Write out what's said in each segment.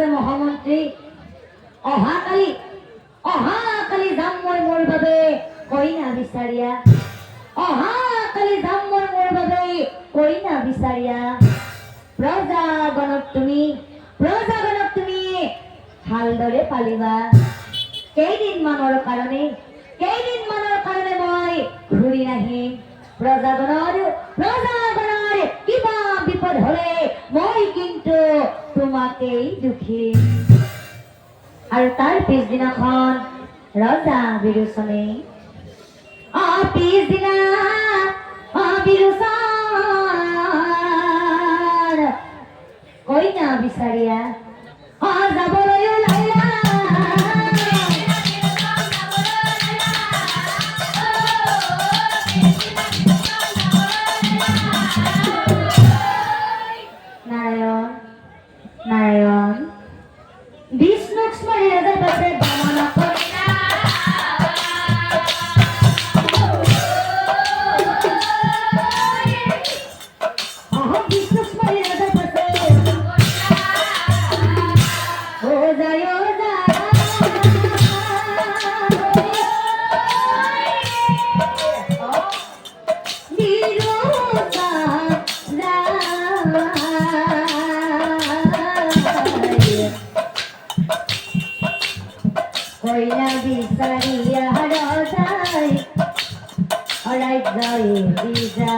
আছে মহামন্ত্ৰী অহাকালি যাম মই মোৰ বাবে কইনা বিচাৰিয়া অহাকালি যাম মই মোৰ বাবে কইনা বিচাৰিয়া প্ৰজাগণক তুমি ভালদৰে পালিবা কেইদিনমানৰ কাৰণে মই ঘূৰি নাহিম প্ৰজাগণৰ কিবা বিপদ হলে মই কিন্তু তোমাকেই দুখিম আৰু তাৰ পিছদিনাখন ৰজা বিৰোচনে পিছদিনা বিৰোচন কইনা বিচাৰিয়া যাবলৈ ওলাইলা নারায়ণ বিষ্ণুক স্মরণে যাইতেছে বামনা কইনা বিষ্ণুক স্মরণে যাইতেছে ও যায় কইনা বিচারিয়া রজাই অরাই যায় বিজা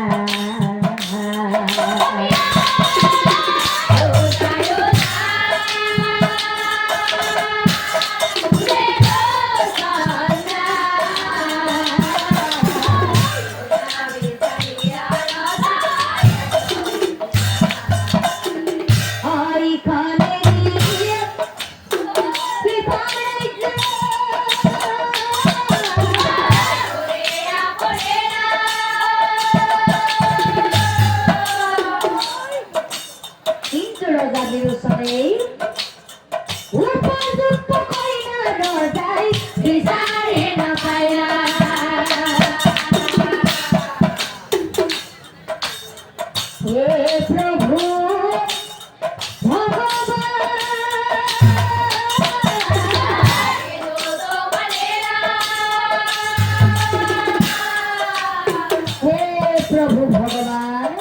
प्रभु भगवान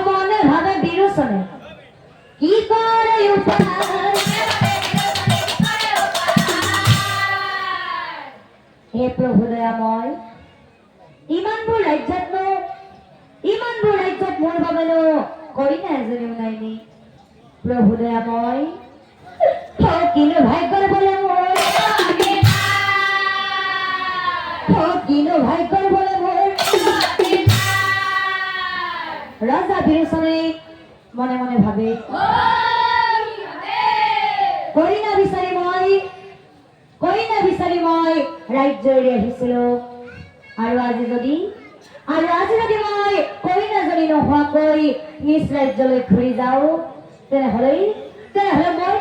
মনে ভাবে বিরোচনে কি করে হে প্রভু দয়াময় ইমানবোৰ ৰাজ্যত মোৰ বাবেনো কইনা এজনীও নাইনি প্রভু দয়াময় কিনো ভাগ্যৰ বলে মোৰ রাজা বিৰোচনে মনে মনে ভাবে কইনা বিচাৰি মই ৰাজ্য এৰি আহিছিলো আৰু আজি যদি মই কইনাজনী নোহোৱাকৈ নিজ ৰাজ্যলৈ ঘূৰি যাওঁ তেনেহলে মই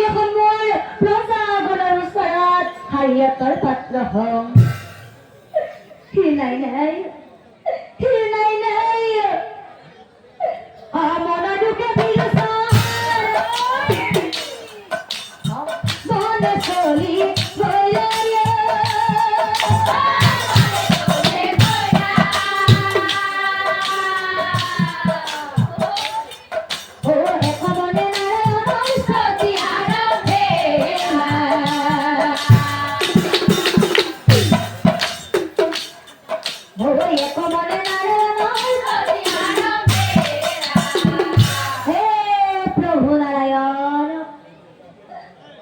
দেখোন মোৰ প্ৰজাগণৰ ওচৰত হাৰিয়াতৰ পাত্ৰ হম নাই মনৰ দুখে চলি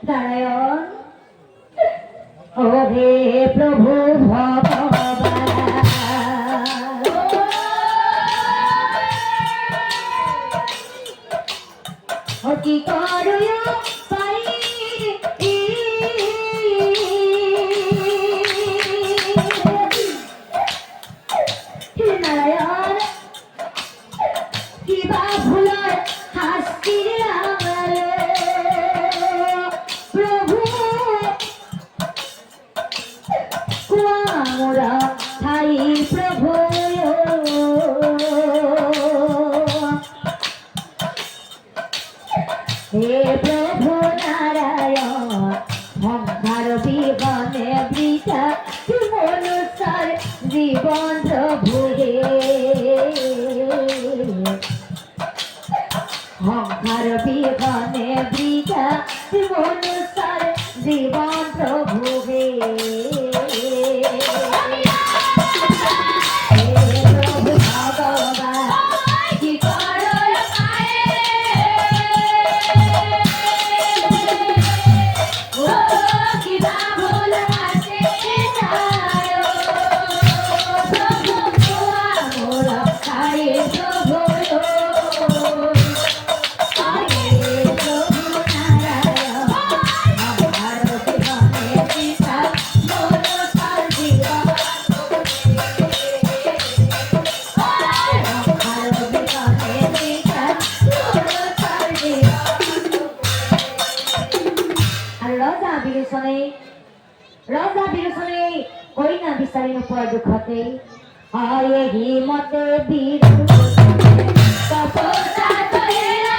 নারায়ণ ও হে প্রভু ভগবান কি করুয়া পাই মোরা ঠাই প্রভু হে প্রভু নারায়ণ সংসার বিবনে বৃথা মনুষ্যর জীবন প্রভু হে সংসার বিবনে বৃথা মনুষ্যর জীবন প্রভু হে रजा बिरुसने कोई ना बिसारी न पर दुखते आये ही मते बिरुसने कपोसा तोहेला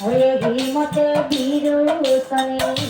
आये ही मते बिरुसने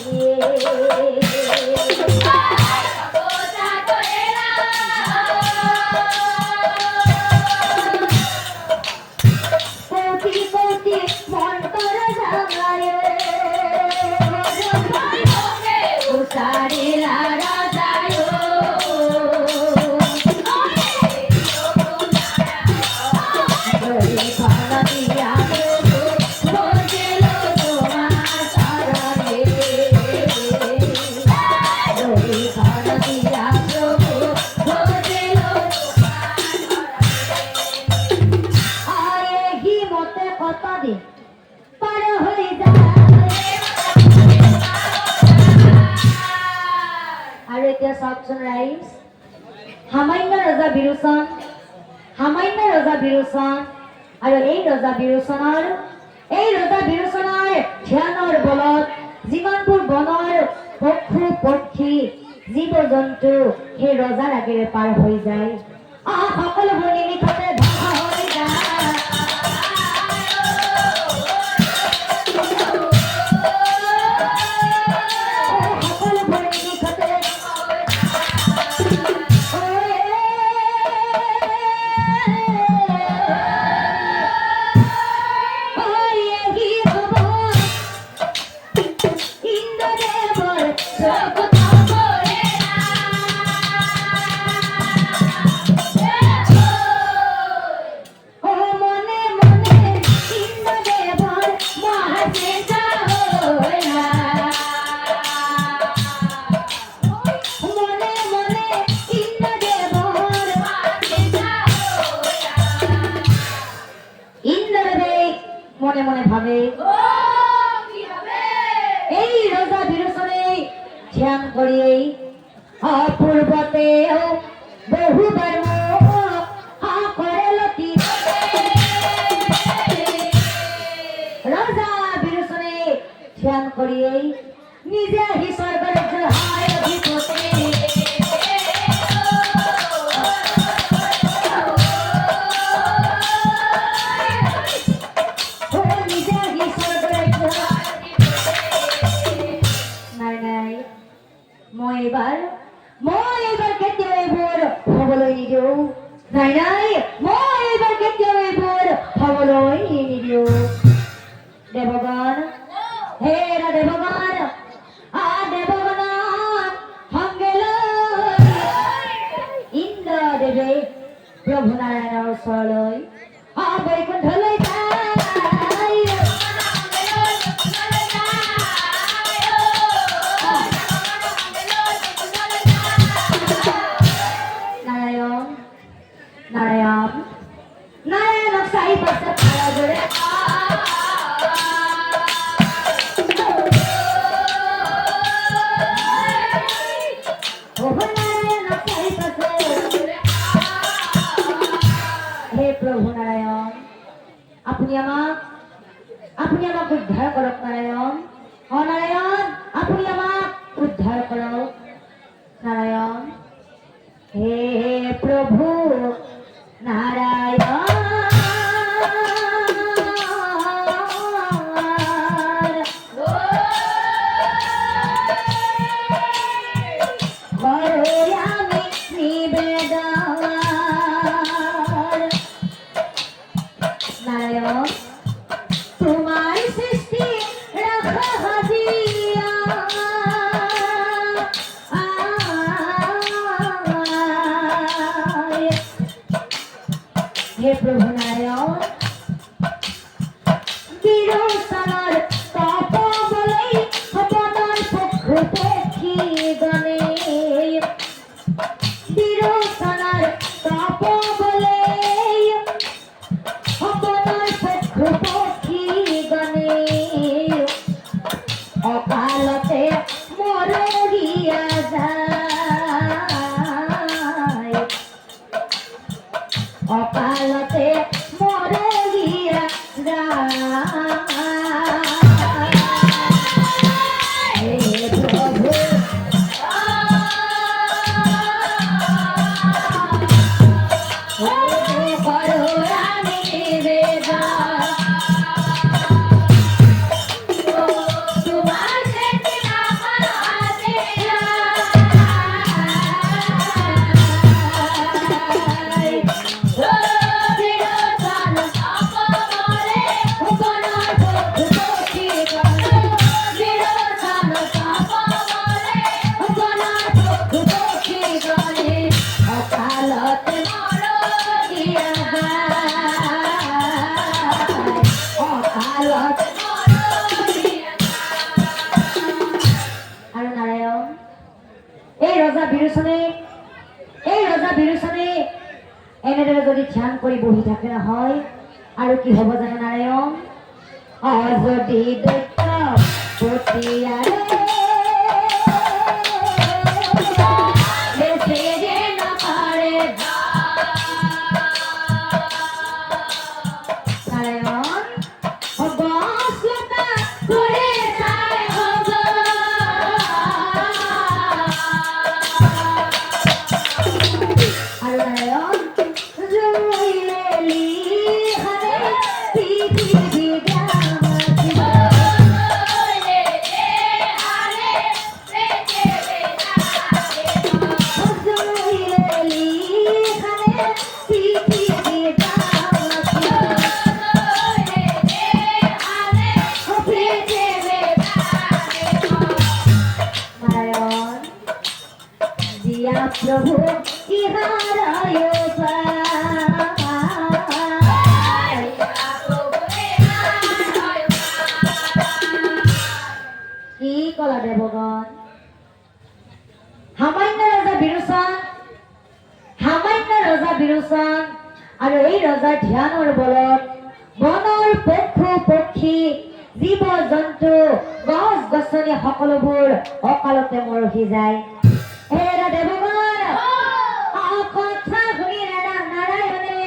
Hamaina Raja Birusan আৰু এই ৰজা বিৰোচনৰ ধ্যানৰ বলত যিমানবোৰ বনৰ পশু পক্ষী জীৱ জন্তু সেই ৰজাৰ আগেৰে পাৰ হৈ যায় সকলোবোৰ নিমিষতে ধ্বংস হৈ যায় মনে মনে ভাবে এই রজা বিরোচনে ধ্যান করিয়েই পূর্বতেও বহুবার করেলতি রজা বিরোচনে ধ্যান করিয়েই নিজে আহি স্বর্গের জহায় অধিপতি মই এবাৰ কেতিয়াও এইবোৰ হবলৈ নিদিওঁ নাই মই এইবাৰ কেতিয়াও এইবোৰ হবলৈ নিদিওঁ দেৱগণ হে দেৱগণ দেৱগণক সংগে লৈ ইন্দ্ৰদেৱে প্ৰভু নাৰায়ণৰ ওচৰলৈ বৈকুণ্ঠলৈ যায় নারায়ণ সাই পাশে খাড়া জোরে হে প্রভু নারায়ণ আপনি আমাক উদ্ধার করক নারায়ণ আপুনি আমাক উদ্ধাৰ কৰক নাৰায়ণ হে প্ৰভু নাৰায়ণ নারায়ণ তোমার সৃষ্টি রাখা হাজিয়া হে প্রভু নারায়ণ বিরোচনার তপ বলে আপনার পক্ষ পক্ষী গণে বিরোচনার তপ বলে আপনার পক্ষ পক্ষী গণে অকালতে মরিয়া যায় অকালতে মরিয়া যায় হে প্রভু করো আমি নিবেদন তোমার সৃষ্টি রাখা হাজিয়া বিরোচন তপ বলে আপনার পক্ষ পক্ষী গণে বিরোচন তপ বলে আপনার পক্ষ পক্ষী গণে অকালতে মরিয়া যায় অকালতে মরিয়া আৰু নাৰায়ণ এই ৰজা বিৰোচনে এনেদৰে যদি ধ্যান কৰি বহি থাকে নহয় আৰু কি হ'ব জানে নাৰায়ণ যদি দৈত্য পতিয়াৰে বেচে যে নকৰে নাৰায়ণ গছলতা কৰে চাই হ'ব আৰু নাৰায়ণ জুইলে লিখাৰে পৃথিৱী গামাতিব জুইলে লিখাৰে পৃথিৱী নারায়ণ দিয়া প্রভু ইহারায় কি কলা দেবগণ সামান্য ৰজা বিৰোচন আৰু এই ৰজাৰ ধ্যানৰ বলত বনৰ পশু পক্ষী জীৱ জন্তু গছ গছনি সকলোবোৰ অকালতে মৰহি যায় এৰা দেৱগণ কথা শুনি নাৰায়ণে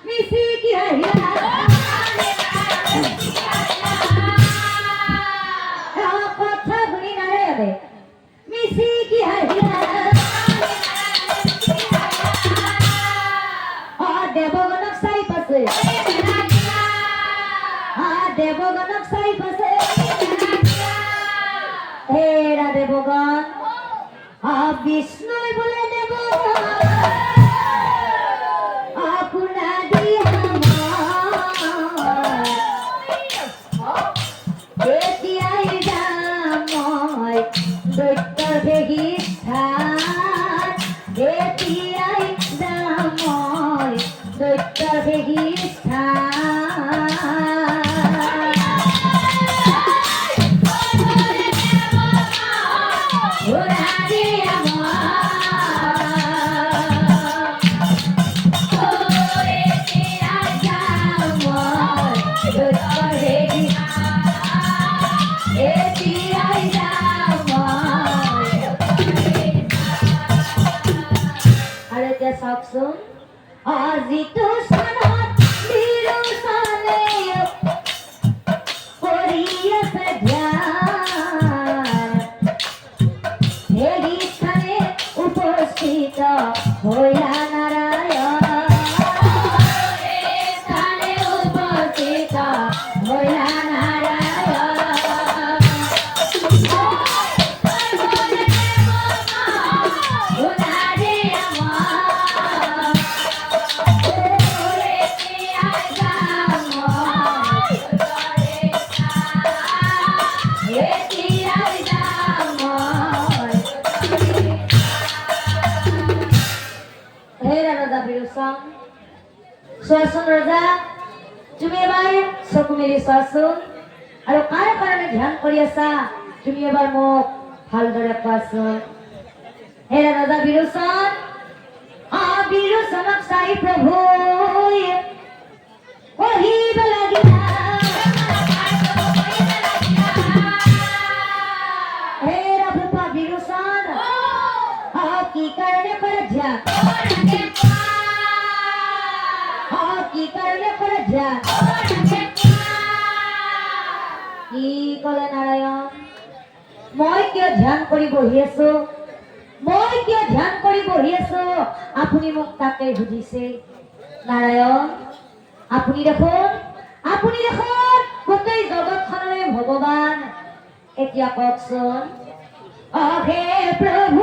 মিচিকি আহিলা কথা শুনি নাৰায়ণে মিচিকি আহিলা দেৱগণক চাই পাছে দেৱগণক চাই পাছে হেৰা দেৱগণ বিষ্ণুই বোলে দেৱগণ আপোনাৰ দিয়া এতিয়াই যাম মই দৈত্যৰ ভেগিষ্ঠান এতিয়াই যাম মই দৈত্যৰ ভেগিষ্ঠান চাওকচোন আজিতো স্থানত বিৰোচনে কৰি আছে ধ্যান চোৱাচোন ৰজা, তুমি এবাৰ চকু মেলি চোৱাচোন আৰু কাৰ কাৰণে ধ্যান কৰি আছা তুমি এবাৰ মোক ভালদৰে কোৱাচোন। হে ৰজা বিৰোচন, বিৰোচনক চাই প্ৰভুই কহিব লাগিলা, হে ৰাভুপা বিৰোচন, কি কাৰণে কৰে ধ্যান, কি কাৰণে কৰে ধ্যান, কি কলে নাৰায়ণ, মই কিয় ধ্যান কৰি বহি আছো, মই কিয় ধ্যান কৰি বহি আছো, আপুনি মোক তাকে সুধিছে। নাৰায়ণ, আপুনি দেখোন গোটেই জগতখনৰে ভগৱান। এতিয়া কওকচোন, হে প্ৰভু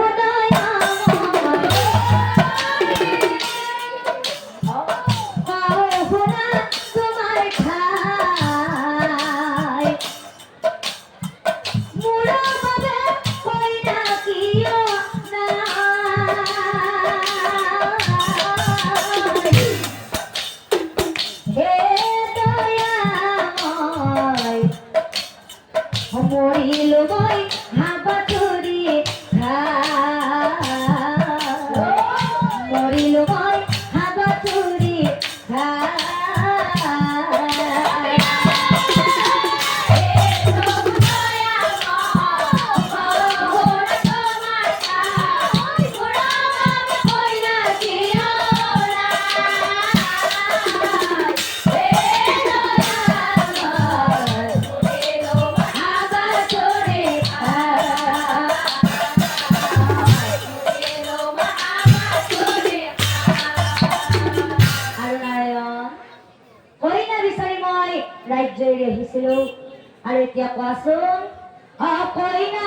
মৰিলো মই হাবাথুৰি মৰিলো মই হাবাথুৰি ৰাজ্য এৰি আহিছিলো আৰু এতিয়া কোৱাচোন, কইনা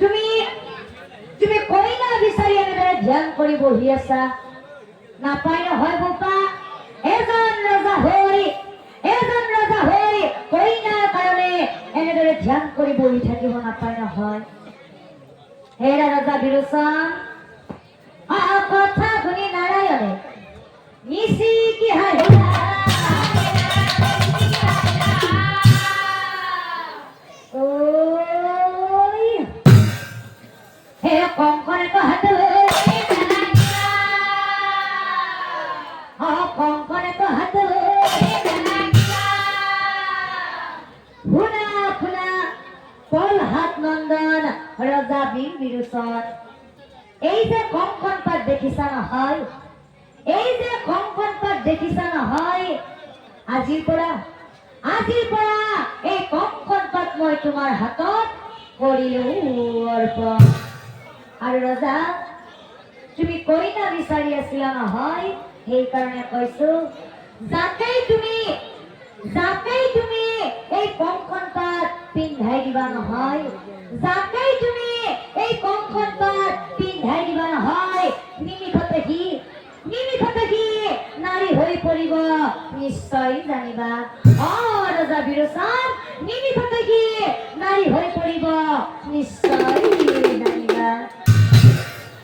তুমি তুমি কইনা বিচাৰি এনেদৰে ধ্যান কৰি বহি আছা, নাপাই নহয় বোপা। এজন ৰজা হৈ কইনাৰ কাৰণে এনেদৰে ধ্যান কৰি বহি থাকিব নাপায় নহয়। হে ৰজা বিৰোচন, কথা শুনি নাৰায়ণে নিচিকি হাঁহিলা, হে কংকনে কহাতলে, কংকনে কহাতলে, শুনা পলহাত নন্দন ৰজা বীৰ বিৰোচন, এই যে কংকন পাত দেখিছা নহয়, আজিৰ পৰা এই কংকন পাত মই তোমাৰ হাতত কৰিলো অৰ্পণ। আৰু ৰজা, তুমি কইনা বিচাৰি আছিলা নহয়, সেইকাৰণে কৈছো, যাকেই তুমি এই কংকন পাত পিন্ধাই দিবা নহয়, যাকেই তুমি এই কংকন পাত পিন্ধাই দিবা নহয়, নিমিষতে সি নাৰী হৈ পৰিব নিশ্চয় জানিবা। ৰজা বিৰোচন, নিমিষতে সি নাৰী হৈ পৰিব নিশ্চয়।